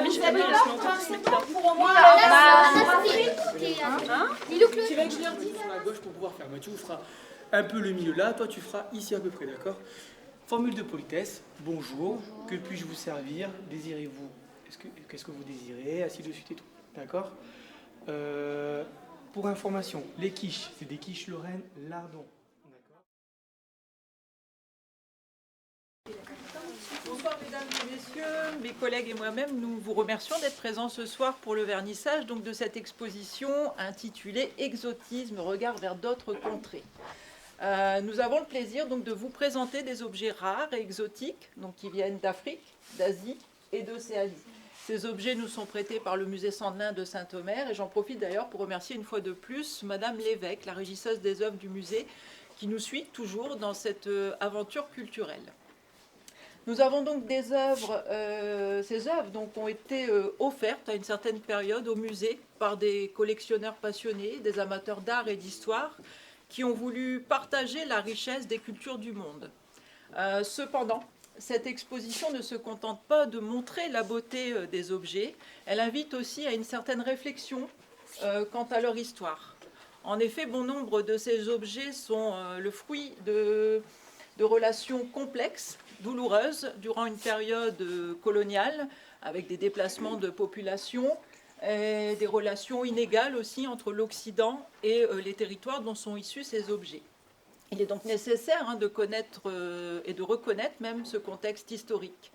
mais je vais pas ce mec-là. Tu vas que je leur dise sur la gauche pour pouvoir faire. Mathieu fera un peu le milieu là, toi tu feras ici à peu près, d'accord? Formule de politesse, bonjour, que puis-je vous servir? Désirez-vous? Qu'est-ce que vous désirez? Ainsi de suite et tout, d'accord? Pour information, les quiches, c'est des quiches Lorraine lardon. Bonsoir mesdames et messieurs, mes collègues et moi-même, nous vous remercions d'être présents ce soir pour le vernissage donc, de cette exposition intitulée « Exotisme, regard vers d'autres contrées ». Nous avons le plaisir donc, de vous présenter des objets rares et exotiques donc, qui viennent d'Afrique, d'Asie et d'Océanie. Ces objets nous sont prêtés par le musée Sandelin de Saint-Omer et j'en profite d'ailleurs pour remercier une fois de plus Madame Lévesque, la régisseuse des œuvres du musée, qui nous suit toujours dans cette aventure culturelle. Nous avons donc des œuvres, ces œuvres donc, ont été offertes à une certaine période au musée par des collectionneurs passionnés, des amateurs d'art et d'histoire, qui ont voulu partager la richesse des cultures du monde. Cependant, cette exposition ne se contente pas de montrer la beauté des objets, elle invite aussi à une certaine réflexion quant à leur histoire. En effet, bon nombre de ces objets sont le fruit de relations complexes, douloureuses, durant une période coloniale, avec des déplacements de population, et des relations inégales aussi entre l'Occident et les territoires dont sont issus ces objets. Il est donc nécessaire de connaître et de reconnaître même ce contexte historique.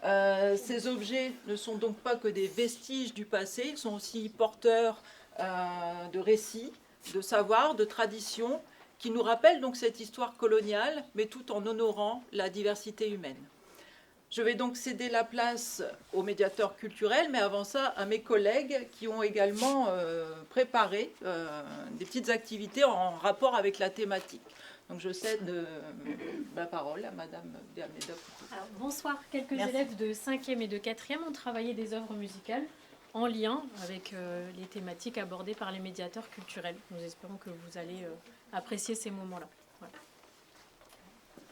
Ces objets ne sont donc pas que des vestiges du passé, ils sont aussi porteurs de récits, de savoirs, de traditions, qui nous rappellent donc cette histoire coloniale, mais tout en honorant la diversité humaine. Je vais donc céder la place au médiateur culturel, mais avant ça, à mes collègues qui ont également préparé des petites activités en rapport avec la thématique. Donc je cède la parole à Madame Béameda. Alors, bonsoir. Quelques élèves de 5e et de 4e ont travaillé des œuvres musicales en lien avec les thématiques abordées par les médiateurs culturels. Nous espérons que vous allez apprécier ces moments-là. Voilà.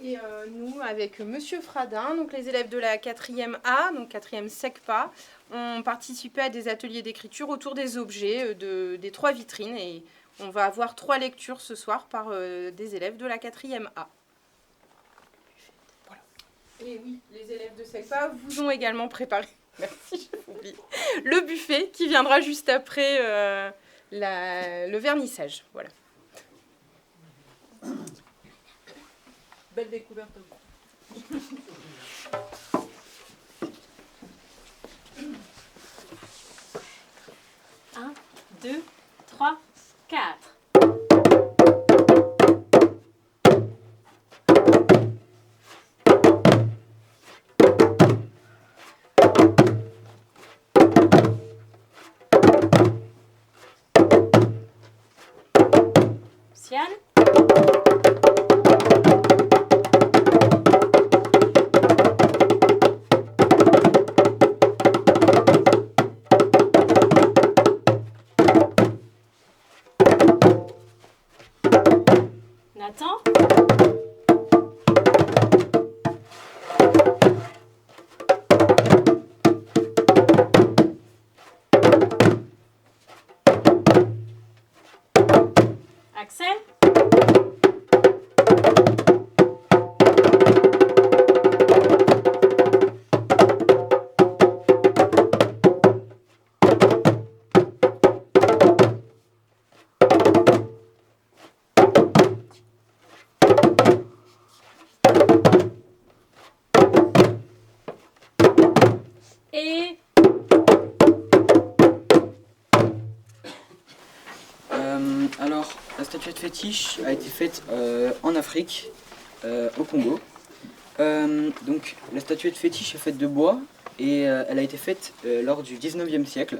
Et nous, avec Monsieur Fradin, donc les élèves de la 4e A, donc 4e SECPA, ont participé à des ateliers d'écriture autour des objets des 3 vitrines. Et on va avoir 3 lectures ce soir par des élèves de la 4e A. Voilà. Et oui, les élèves de SECPA vous ont également préparé, merci, j'ai oublié, le buffet qui viendra juste après le vernissage. Voilà. Belle découverte. 1, 2, 3, 4. Ciel. Nathan. Axel. Et alors, la statuette fétiche a été faite en Afrique, au Congo. Donc, la statuette fétiche est faite de bois et elle a été faite lors du 19e siècle.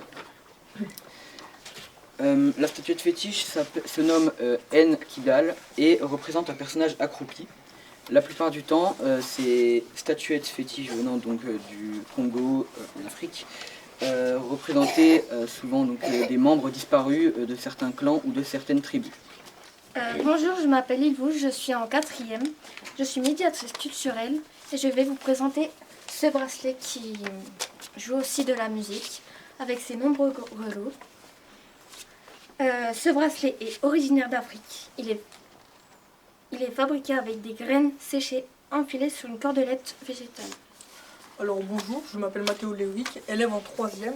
La statuette fétiche se nomme Nkidal et représente un personnage accroupi. La plupart du temps, ces statuettes fétiches venant donc du Congo en Afrique représentaient souvent donc, des membres disparus de certains clans ou de certaines tribus. Bonjour, je m'appelle Ilvou, je suis en 4e. Je suis médiatrice culturelle et je vais vous présenter ce bracelet qui joue aussi de la musique avec ses nombreux grelots. Ce bracelet est originaire d'Afrique. Il est fabriqué avec des graines séchées enfilées sur une cordelette végétale. Alors bonjour, je m'appelle Mathéo Léwick, élève en 3e.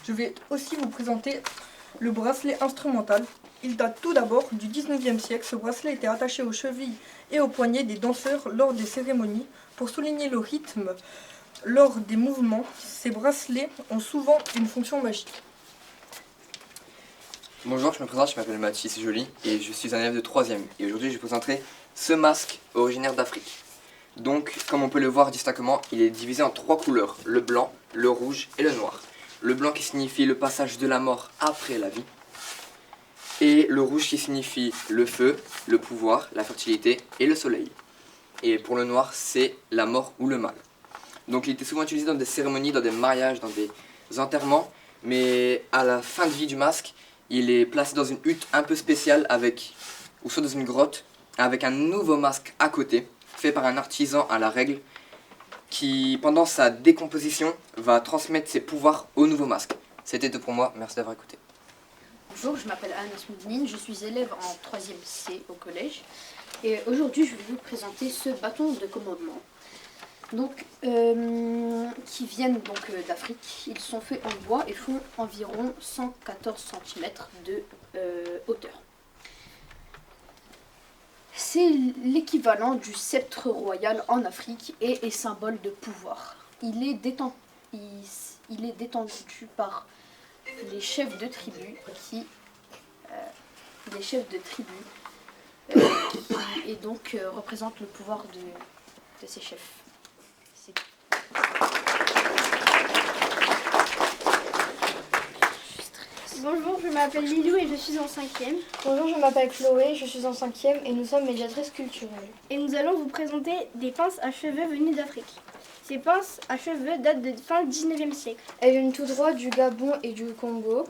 Je vais aussi vous présenter le bracelet instrumental. Il date tout d'abord du 19e siècle. Ce bracelet était attaché aux chevilles et aux poignets des danseurs lors des cérémonies pour souligner le rythme lors des mouvements. Ces bracelets ont souvent une fonction magique. Bonjour, je me présente, je m'appelle Mathis Joly et je suis un élève de 3e. Et aujourd'hui, je vous présenterai ce masque originaire d'Afrique. Donc, comme on peut le voir distinctement, il est divisé en 3 couleurs, le blanc, le rouge et le noir. Le blanc qui signifie le passage de la mort après la vie. Et le rouge qui signifie le feu, le pouvoir, la fertilité et le soleil. Et pour le noir, c'est la mort ou le mal. Donc il était souvent utilisé dans des cérémonies, dans des mariages, dans des enterrements. Mais à la fin de vie du masque, il est placé dans une hutte un peu spéciale ou soit dans une grotte, avec un nouveau masque à côté, fait par un artisan à la règle, qui pendant sa décomposition va transmettre ses pouvoirs au nouveau masque. C'était tout pour moi, merci d'avoir écouté. Bonjour, je m'appelle Anna Smoudnine, je suis élève en 3e C au collège. Et aujourd'hui, je vais vous présenter ce bâton de commandement. Donc, qui viennent d'Afrique. Ils sont faits en bois et font environ 114 cm de hauteur. C'est l'équivalent du sceptre royal en Afrique et est symbole de pouvoir. Il est détendu par les chefs de tribu qui et donc représentent le pouvoir de ces chefs. Bonjour, je m'appelle Lilou et je suis en 5e. Bonjour, je m'appelle Chloé, je suis en 5e et nous sommes médiatrices culturelles. Et nous allons vous présenter des pinces à cheveux venues d'Afrique. Ces pinces à cheveux datent de fin 19e siècle. Elles viennent tout droit du Gabon et du Congo.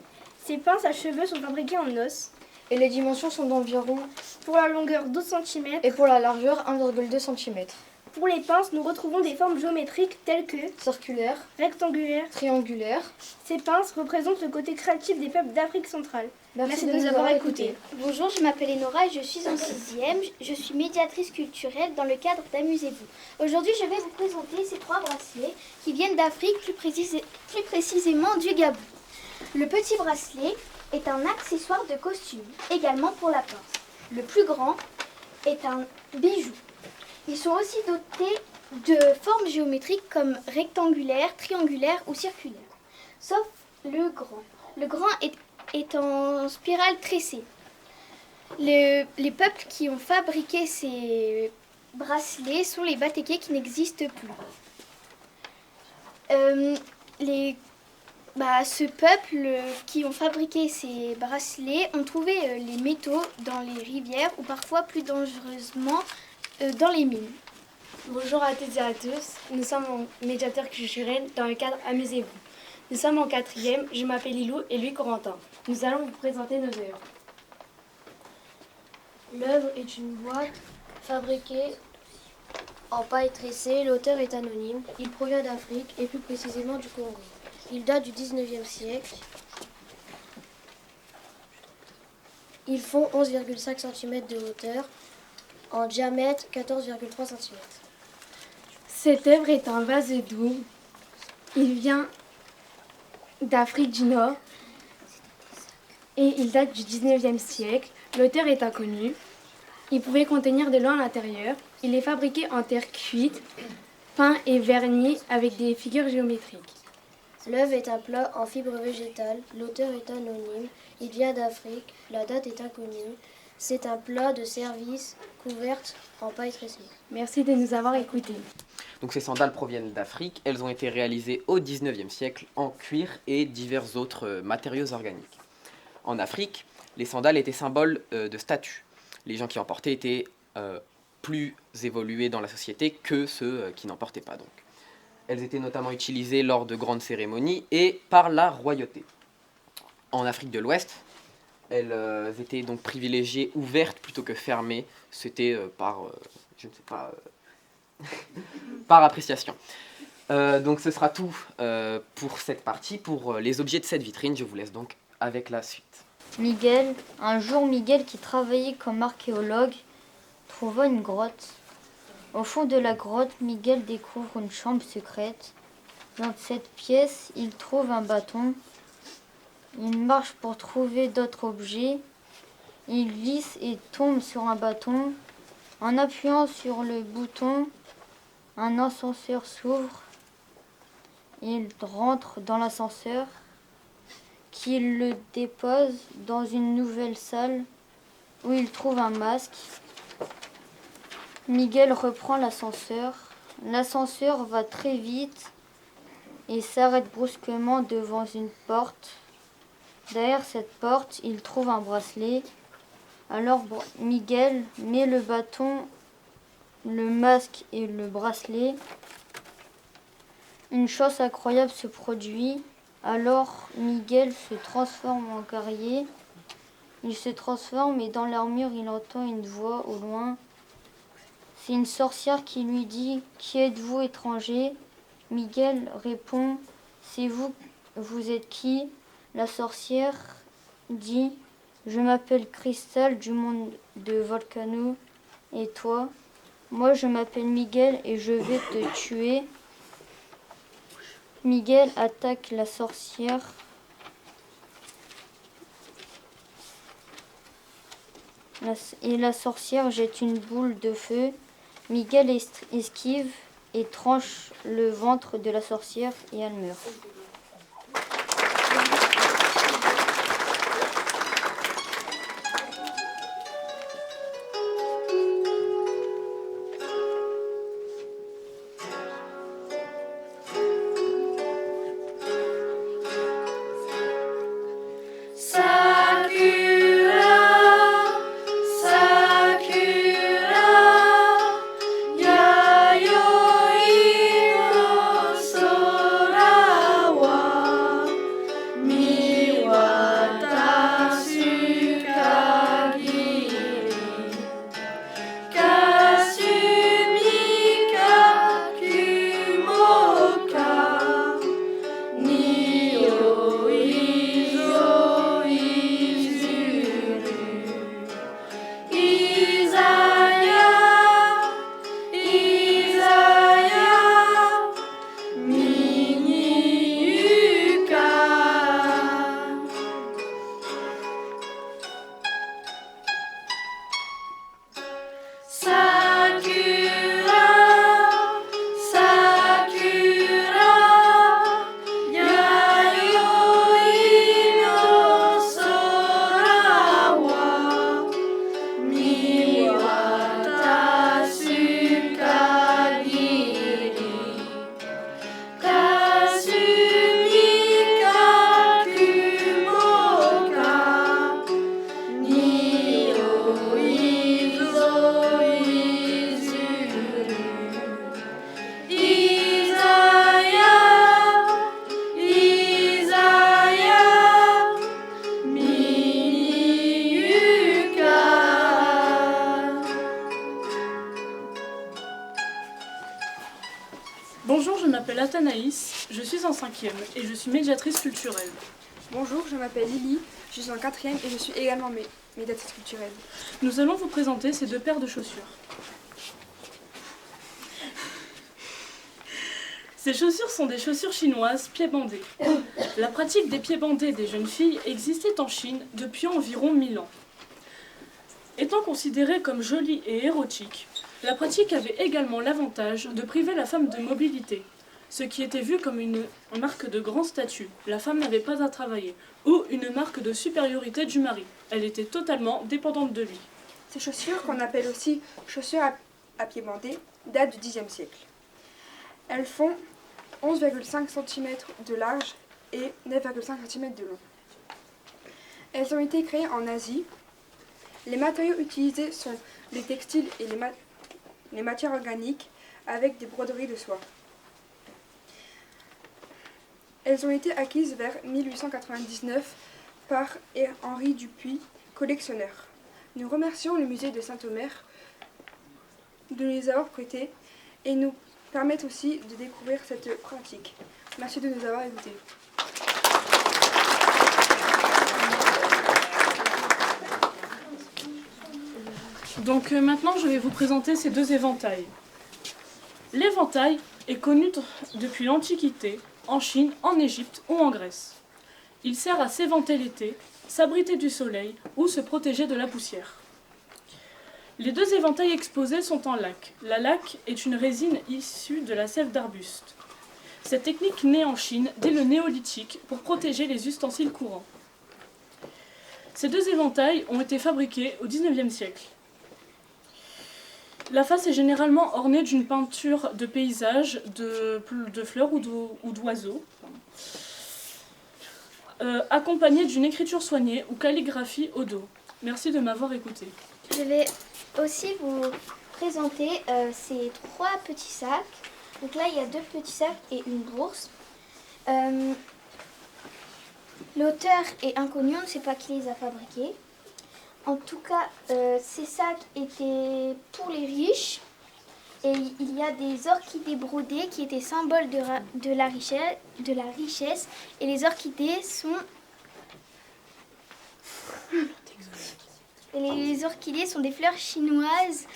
Ces pinces à cheveux sont fabriquées en os. Et les dimensions sont d'environ, pour la longueur 12 cm et pour la largeur 1,2 cm. Pour les pinces, nous retrouvons des formes géométriques telles que circulaire, rectangulaire, triangulaire. Ces pinces représentent le côté créatif des peuples d'Afrique centrale. Merci de nous avoir écoutés. Bonjour, je m'appelle Enora et je suis en 6e. Je suis médiatrice culturelle dans le cadre d'Amusez-vous. Aujourd'hui, je vais vous présenter ces 3 bracelets qui viennent d'Afrique, plus précisément du Gabon. Le petit bracelet est un accessoire de costume, également pour la pince. Le plus grand est un bijou. Ils sont aussi dotés de formes géométriques comme rectangulaire, triangulaire ou circulaire. Sauf le grand. Le grand est en spirale tressée. Les peuples qui ont fabriqué ces bracelets sont les Batékés qui n'existent plus. Ce peuple qui ont fabriqué ces bracelets ont trouvé les métaux dans les rivières ou parfois plus dangereusement dans les mines. Bonjour à toutes et à tous, nous sommes en médiateur culturel dans le cadre Amusez-vous. Nous sommes en 4e, je m'appelle Lilou et lui Corentin. Nous allons vous présenter nos œuvres. L'œuvre est une boîte fabriquée en paille tressée. L'auteur est anonyme. Il provient d'Afrique et plus précisément du Congo. Il date du 19e siècle. Ils font 11,5 cm de hauteur. En diamètre, 14,3 cm. Cette œuvre est un vase doux. Il vient d'Afrique du Nord et il date du 19e siècle. L'auteur est inconnu. Il pouvait contenir de l'eau à l'intérieur. Il est fabriqué en terre cuite, peint et verni avec des figures géométriques. L'œuvre est un plat en fibre végétale. L'auteur est anonyme. Il vient d'Afrique. La date est inconnue. C'est un plat de service couverte en paille tressée. Merci de nous avoir écoutés. Donc ces sandales proviennent d'Afrique. Elles ont été réalisées au 19e siècle en cuir et divers autres matériaux organiques. En Afrique, les sandales étaient symboles de statut. Les gens qui en portaient étaient plus évolués dans la société que ceux qui n'en portaient pas. Donc. Elles étaient notamment utilisées lors de grandes cérémonies et par la royauté. En Afrique de l'Ouest, elles étaient donc privilégiées ouvertes plutôt que fermées. C'était par, je ne sais pas, par appréciation. Donc ce sera tout pour cette partie, pour les objets de cette vitrine. Je vous laisse donc avec la suite. Miguel, un jour Miguel qui travaillait comme archéologue trouva une grotte. Au fond de la grotte, Miguel découvre une chambre secrète. Dans cette pièce, il trouve un bâton. Il marche pour trouver d'autres objets. Il glisse et tombe sur un bâton. En appuyant sur le bouton, un ascenseur s'ouvre. Il rentre dans l'ascenseur qui le dépose dans une nouvelle salle où il trouve un masque. Miguel reprend l'ascenseur. L'ascenseur va très vite et s'arrête brusquement devant une porte. Derrière cette porte, il trouve un bracelet. Alors Miguel met le bâton, le masque et le bracelet. Une chose incroyable se produit. Alors Miguel se transforme en guerrier. Il se transforme et dans l'armure, il entend une voix au loin. C'est une sorcière qui lui dit « Qui êtes-vous, étranger ?» Miguel répond « C'est vous, vous êtes qui ?» La sorcière dit « Je m'appelle Cristal du monde de Volcano. Et toi ?»« Moi, je m'appelle Miguel et je vais te tuer. » Miguel attaque la sorcière. Et la sorcière jette une boule de feu. Miguel esquive et tranche le ventre de la sorcière et elle meurt. Bonjour, je m'appelle Athanaïs, je suis en 5e et je suis médiatrice culturelle. Bonjour, je m'appelle Lily, je suis en 4e et je suis également médiatrice culturelle. Nous allons vous présenter ces deux paires de chaussures. Ces chaussures sont des chaussures chinoises pieds bandés. La pratique des pieds bandés des jeunes filles existait en Chine depuis environ 1000 ans. Étant considérée comme jolie et érotique, la pratique avait également l'avantage de priver la femme de mobilité, ce qui était vu comme une marque de grand statut. La femme n'avait pas à travailler, ou une marque de supériorité du mari. Elle était totalement dépendante de lui. Ces chaussures, qu'on appelle aussi chaussures à pieds bandés, datent du Xe siècle. Elles font 11,5 cm de large et 9,5 cm de long. Elles ont été créées en Asie. Les matériaux utilisés sont les textiles et les matières organiques avec des broderies de soie. Elles ont été acquises vers 1899 par Henri Dupuy, collectionneur. Nous remercions le musée de Saint-Omer de nous les avoir prêtées et nous permettent aussi de découvrir cette pratique. Merci de nous avoir écoutés. Donc maintenant, je vais vous présenter ces deux éventails. L'éventail est connu depuis l'Antiquité, en Chine, en Égypte ou en Grèce. Il sert à s'éventer l'été, s'abriter du soleil ou se protéger de la poussière. Les deux éventails exposés sont en laque. La laque est une résine issue de la sève d'arbuste. Cette technique naît en Chine dès le néolithique pour protéger les ustensiles courants. Ces deux éventails ont été fabriqués au XIXe siècle. La face est généralement ornée d'une peinture de paysage, de fleurs ou d'oiseaux, accompagnée d'une écriture soignée ou calligraphie au dos. Merci de m'avoir écouté. Je vais aussi vous présenter ces 3 petits sacs. Donc là, il y a 2 petits sacs et une bourse. L'auteur est inconnu, on ne sait pas qui les a fabriqués. En tout cas, ces sacs étaient pour les riches. Et il y a des orchidées brodées qui étaient symboles de la richesse. Et les orchidées sont... Les orchidées sont des fleurs chinoises,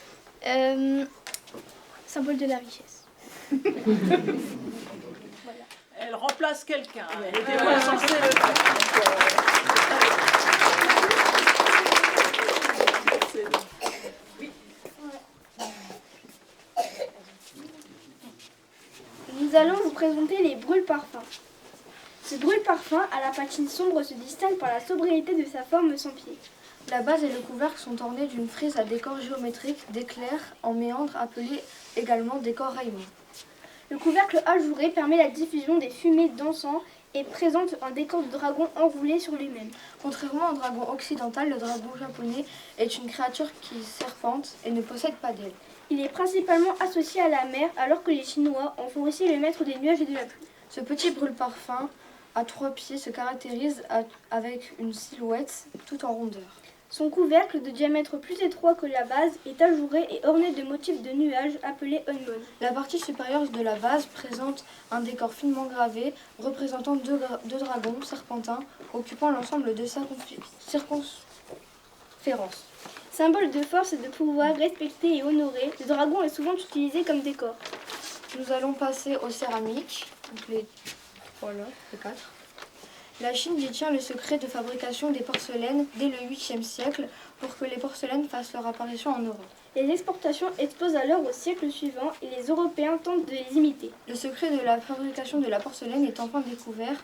symbole de la richesse. Voilà. Elle remplace quelqu'un. Elle était pas censée le faire. Nous allons vous présenter les brûle-parfums. Ce brûle-parfum à la patine sombre se distingue par la sobriété de sa forme sans pied. La base et le couvercle sont ornés d'une frise à décor géométrique d'éclairs en méandre appelé également décor Raymond. Le couvercle ajouré permet la diffusion des fumées d'encens et présente un décor de dragon enroulé sur lui-même. Contrairement au dragon occidental, le dragon japonais est une créature qui serpente et ne possède pas d'ailes. Il est principalement associé à la mer alors que les Chinois en font aussi le maître des nuages et de la pluie. Ce petit brûle-parfum à 3 pieds se caractérise avec une silhouette tout en rondeur. Son couvercle, de diamètre plus étroit que la base, est ajouré et orné de motifs de nuages appelés onmon. La partie supérieure de la base présente un décor finement gravé représentant deux dragons serpentins occupant l'ensemble de circonférences. Symbole de force et de pouvoir respecté et honoré, le dragon est souvent utilisé comme décor. Nous allons passer aux céramiques, donc les 4. La Chine détient le secret de fabrication des porcelaines dès le 8e siècle pour que les porcelaines fassent leur apparition en Europe. Les exportations explosent alors au siècle suivant et les Européens tentent de les imiter. Le secret de la fabrication de la porcelaine est enfin découvert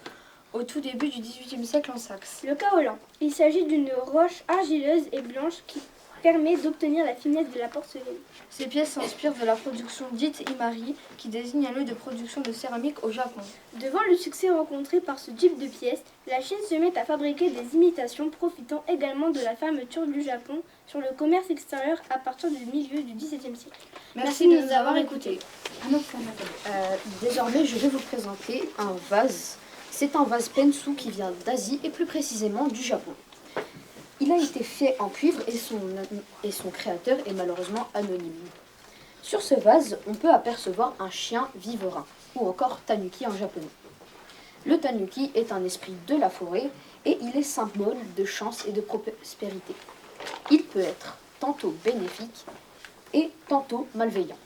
au tout début du XVIIIe siècle en Saxe. Le kaolin. Il s'agit d'une roche argileuse et blanche qui permet d'obtenir la finesse de la porcelaine. Ces pièces s'inspirent de la production dite Imari, qui désigne un lieu de production de céramique au Japon. Devant le succès rencontré par ce type de pièces, la Chine se met à fabriquer des imitations profitant également de la fermeture du Japon sur le commerce extérieur à partir du milieu du XVIIe siècle. Merci de nous avoir écoutés. Désormais, je vais vous présenter un vase. C'est un vase Pensu qui vient d'Asie et plus précisément du Japon. Il a été fait en cuivre et son créateur est malheureusement anonyme. Sur ce vase, on peut apercevoir un chien viverain, ou encore tanuki en japonais. Le tanuki est un esprit de la forêt et il est symbole de chance et de prospérité. Il peut être tantôt bénéfique et tantôt malveillant.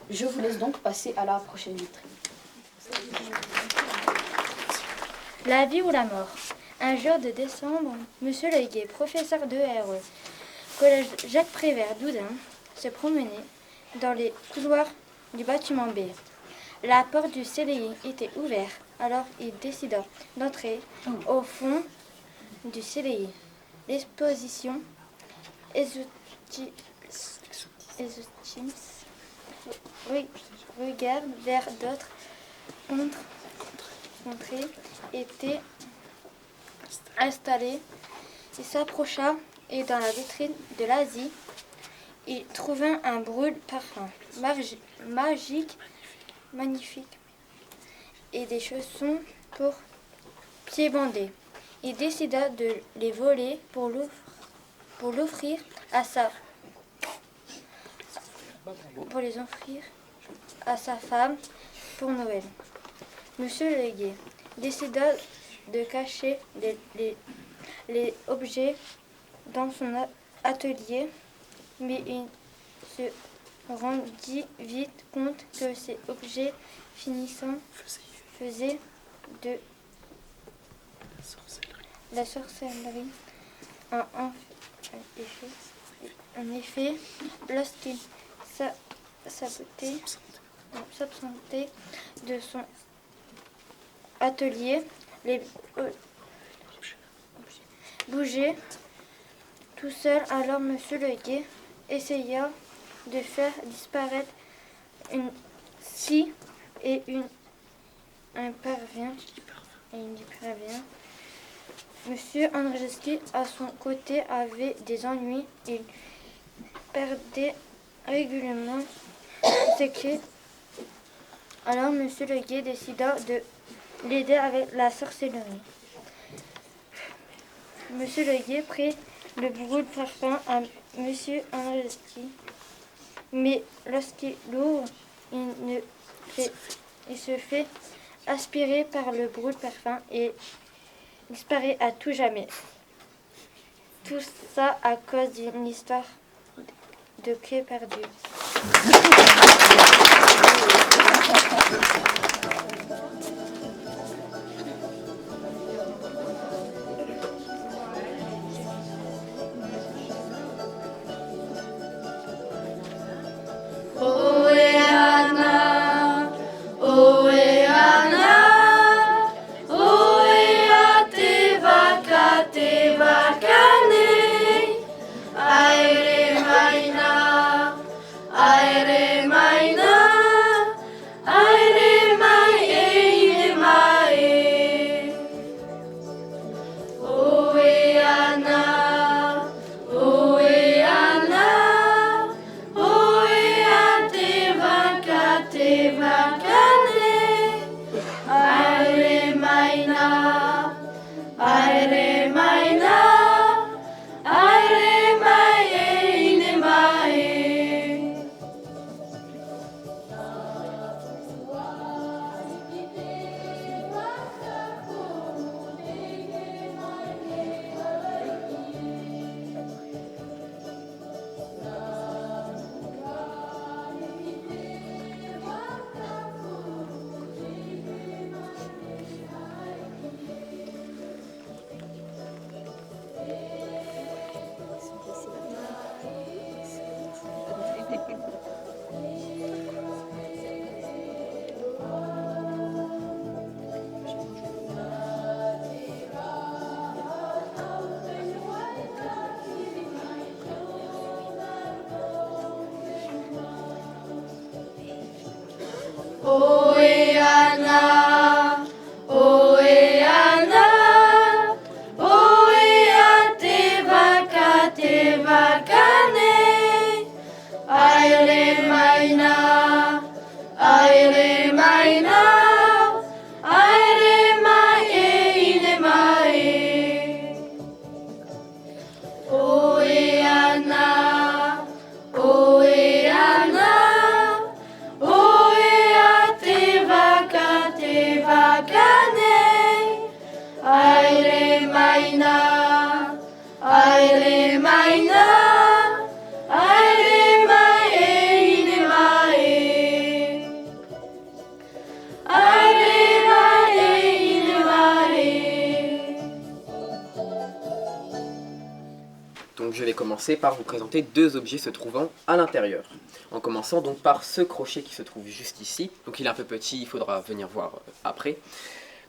Je vous laisse donc passer à la prochaine vitrine. La vie ou la mort. Un jour de décembre, Monsieur Leguet, professeur de RE, collège Jacques Prévert d'Oudin, se promenait dans les couloirs du bâtiment B. La porte du CDI était ouverte, alors il décida d'entrer au fond du CDI. L'exposition regarde vers d'autres contrées était installé. Il s'approcha et dans la vitrine de l'Asie, il trouva un brûle-parfum magique, magnifique, et des chaussons pour pieds bandés. Il décida de les voler pour l'offrir à sa... Pour les offrir à sa femme pour Noël. Monsieur Leguet décida de cacher les objets dans son atelier, mais il se rendit vite compte que ces objets finissant faisaient de la sorcellerie. En effet, lorsqu'il s'absentait de son atelier, les bougeaient tout seul. Alors Monsieur Leguet essaya de faire disparaître une scie et un parvient. Monsieur Andrzejewski, à son côté, avait des ennuis. Il perdait régulièrement ses clés. Alors Monsieur Leguet décida de l'aider avec la sorcellerie. Monsieur Leguet prit le brûle-parfum à Monsieur Andrzejewski, mais lorsqu'il l'ouvre, il se fait aspirer par le brûle-parfum et disparaît à tout jamais. Tout ça à cause d'une histoire de clé perdue. Donc je vais commencer par vous présenter deux objets se trouvant à l'intérieur. En commençant donc par ce crochet qui se trouve juste ici. Donc il est un peu petit, il faudra venir voir après.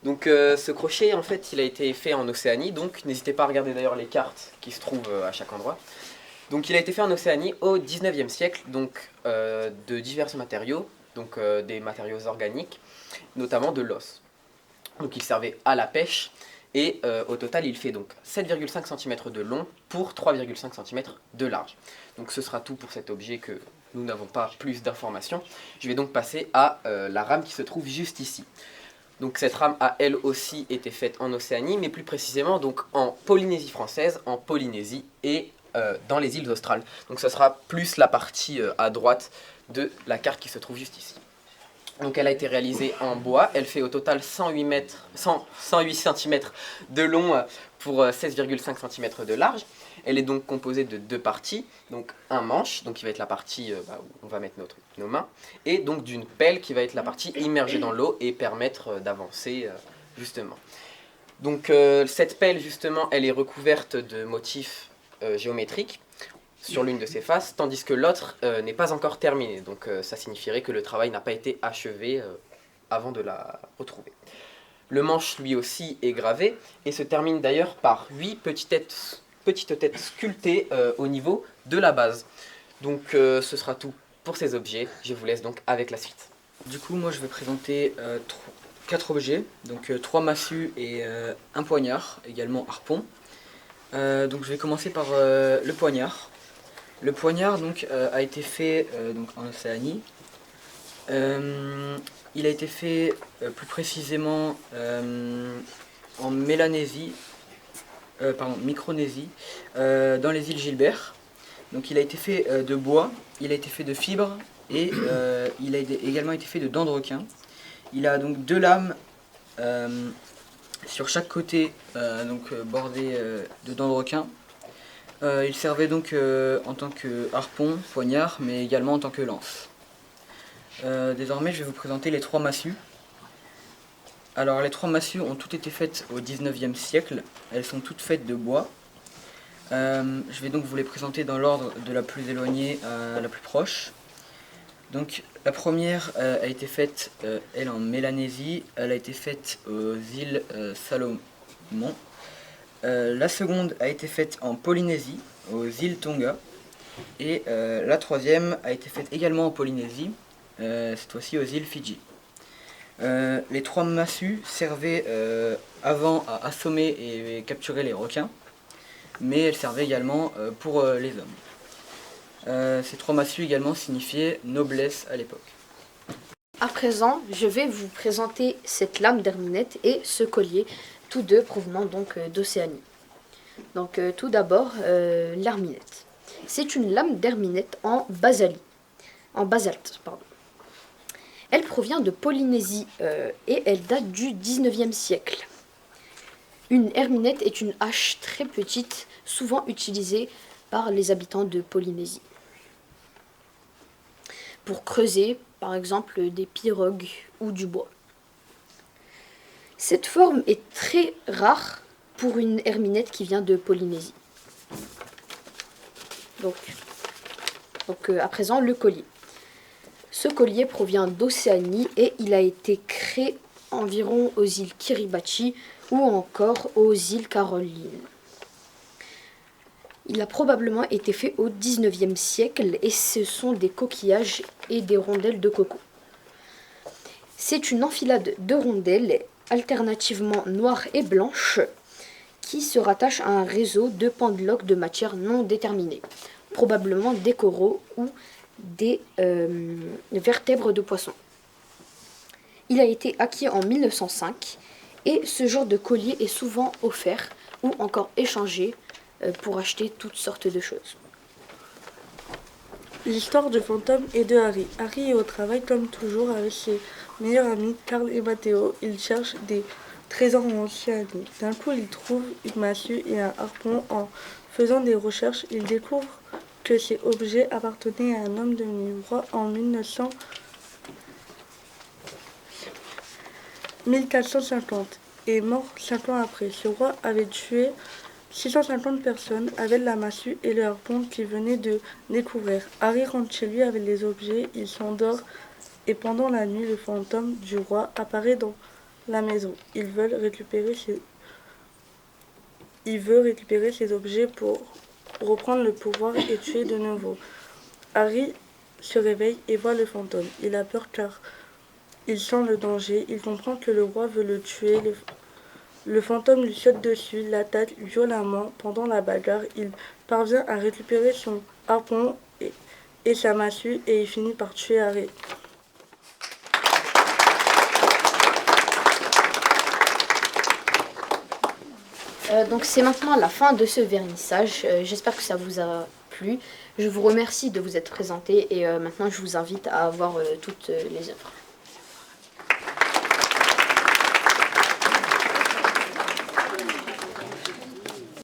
Donc ce crochet en fait il a été fait en Océanie, donc n'hésitez pas à regarder d'ailleurs les cartes qui se trouvent à chaque endroit. Donc il a été fait en Océanie au 19e siècle, donc de divers matériaux, donc des matériaux organiques, notamment de l'os. Donc il servait à la pêche. Et au total, il fait donc 7,5 cm de long pour 3,5 cm de large. Donc ce sera tout pour cet objet que nous n'avons pas plus d'informations. Je vais donc passer à la rame qui se trouve juste ici. Donc cette rame a elle aussi été faite en Océanie, mais plus précisément donc en Polynésie française, en Polynésie et dans les îles australes. Donc ce sera plus la partie à droite de la carte qui se trouve juste ici. Donc elle a été réalisée en bois, elle fait au total 108 cm de long pour 16,5 cm de large. Elle est donc composée de 2 parties, donc un manche, donc qui va être la partie où on va mettre nos mains, et donc d'une pelle qui va être la partie immergée dans l'eau et permettre d'avancer justement. Donc cette pelle justement, elle est recouverte de motifs géométriques sur l'une de ses faces, tandis que l'autre n'est pas encore terminée. Donc ça signifierait que le travail n'a pas été achevé avant de la retrouver. Le manche lui aussi est gravé et se termine d'ailleurs par 8 petites têtes sculptées au niveau de la base. Donc ce sera tout pour ces objets. Je vous laisse donc avec la suite. Du coup, moi je vais présenter 4 objets, donc 3 massues et un poignard, également harpon. Donc je vais commencer par le poignard. Le poignard donc, a été fait donc, en Océanie. Il a été fait plus précisément en Micronésie, dans les îles Gilbert. Donc il a été fait de bois, il a été fait de fibres et il a également été fait de dents de requin. Il a donc 2 lames sur chaque côté, bordées de dents de requin. Il servait donc en tant que harpon, poignard, mais également en tant que lance. Désormais, je vais vous présenter les 3 massues. Alors, les 3 massues ont toutes été faites au 19e siècle. Elles sont toutes faites de bois. Je vais donc vous les présenter dans l'ordre de la plus éloignée à la plus proche. Donc, la première a été faite, elle, en Mélanésie. Elle a été faite aux îles Salomon. La seconde a été faite en Polynésie, aux îles Tonga. Et la troisième a été faite également en Polynésie, cette fois-ci aux îles Fidji. Les 3 massues servaient avant à assommer et capturer les requins, mais elles servaient également pour les hommes. Ces 3 massues également signifiaient noblesse à l'époque. À présent, je vais vous présenter cette lame d'herminette et ce collier, tous deux provenant donc d'Océanie. Donc tout d'abord, l'herminette. C'est une lame d'herminette en basalte. Elle provient de Polynésie et elle date du 19e siècle. Une herminette est une hache très petite, souvent utilisée par les habitants de Polynésie. Pour creuser, par exemple, des pirogues ou du bois. Cette forme est très rare pour une herminette qui vient de Polynésie. Donc à présent, le collier. Ce collier provient d'Océanie et il a été créé environ aux îles Kiribati ou encore aux îles Carolines. Il a probablement été fait au 19e siècle et ce sont des coquillages et des rondelles de coco. C'est une enfilade de rondelles alternativement noires et blanches qui se rattachent à un réseau de pendeloques de matière non déterminée, probablement des coraux ou des vertèbres de poissons. Il a été acquis en 1905 et ce genre de collier est souvent offert ou encore échangé pour acheter toutes sortes de choses. L'histoire de Fantôme et de Harry. Harry est au travail comme toujours avec ses meilleurs amis Karl et Matteo. Ils cherchent des trésors en Océanie. D'un coup, ils trouvent une massue et un harpon. En faisant des recherches, ils découvrent que ces objets appartenaient à un homme devenu roi en 1450 et mort 5 ans après. Ce roi avait tué 650 personnes avec la massue et le harpon qu'il venait de découvrir. Harry rentre chez lui avec les objets, il s'endort et pendant la nuit, le fantôme du roi apparaît dans la maison. Il veut récupérer ses objets pour reprendre le pouvoir et tuer de nouveau. Harry se réveille et voit le fantôme. Il a peur car il sent le danger. Il comprend que le roi veut le tuer. Le fantôme lui saute dessus, l'attaque violemment. Pendant la bagarre, il parvient à récupérer son harpon et sa massue et il finit par tuer Harry. Donc c'est maintenant la fin de ce vernissage. J'espère que ça vous a plu. Je vous remercie de vous être présentés et maintenant je vous invite à voir toutes les œuvres.